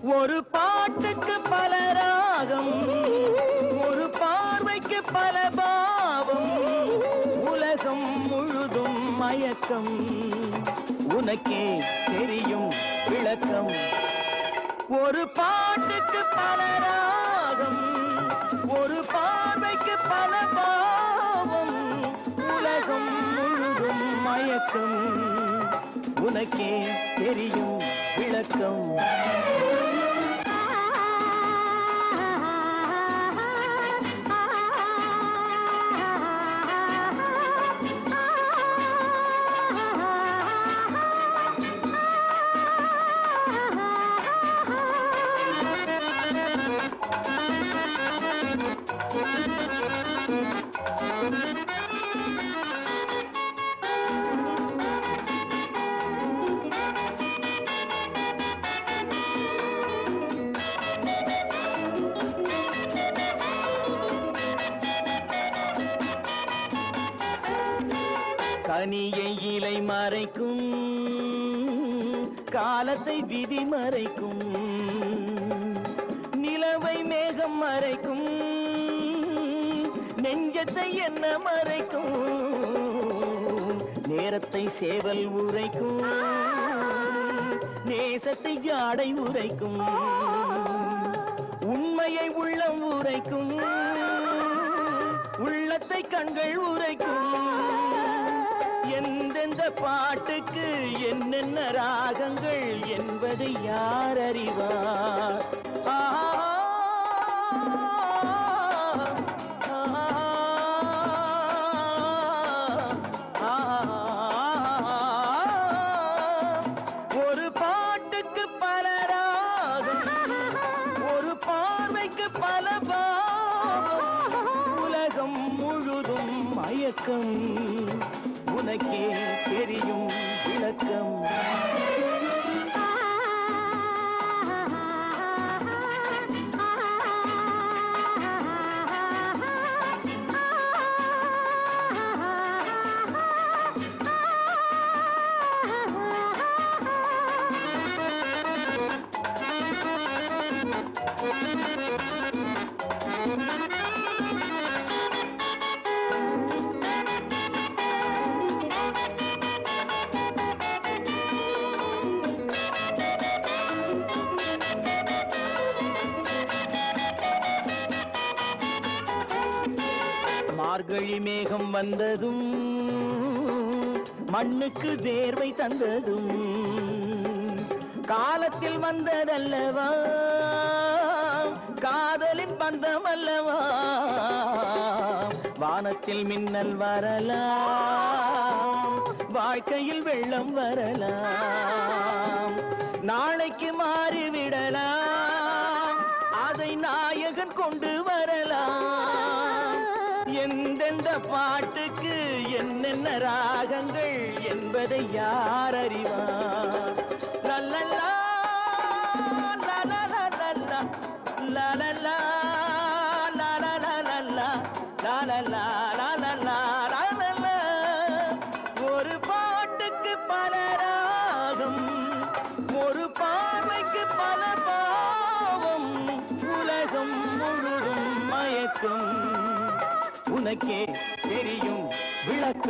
ஒரு பாட்டுக்கு பல ராகம், ஒரு பார்வைக்கு பல பாவம், உலகம் முழுதும் மயக்கம், உனக்கே தெரியும் விளக்கம். ஒரு பாட்டுக்கு பல ராகம், ஒரு பார்வைக்கு பல பாவம், உலகம் முழுதும் மயக்கம், உனக்கே தெரியும் விளக்கம். கனியை இலை மறைக்கும், காலத்தை விதி மறைக்கும், நிலவை மேகம் மறைக்கும், நெஞ்சத்தை என்ன மறைக்கும், நேரத்தை சேவல் உரைக்கும், நேசத்தை ஜாடை உரைக்கும், உண்மையை உள்ளம் உரைக்கும், உள்ளத்தை கண்கள் உரைக்கும். எந்தெந்த பாட்டுக்கு என்னென்ன ராகங்கள் என்பதை யார் அறிவார்? ஒரு பாட்டுக்கு பல ராகம், ஒரு பார்வைக்கு பல பாவம், உலகம் முழுதும் மயக்கம், உனக்கே தெரியும் விளக்கம். மார்கழி மேகம் வந்ததும் மண்ணுக்கு வேர்வை தந்ததும் காலத்தில் வந்ததல்லவா, காதலின் பந்தம் அல்லவா. வானத்தில் மின்னல் வரலாம், வாழ்க்கையில் வெள்ளம் வரலாம், நாளைக்கு மாறிவிடலாம், அதை நாயகன் கொண்டு வரலாம். எந்தெந்த பாட்டுக்கு என்னென்ன ராகங்கள் என்பதை யார் அறிவார்? லல்லலா லலலா லலலா லலலா லலலா லலலா. ஒரு பாட்டுக்கு பல ராகம், ஒரு பார்வைக்கு பல பாவம், உலகம் முழுதும் மயக்கம், உனக்கே தெரியும் விளக்கம்.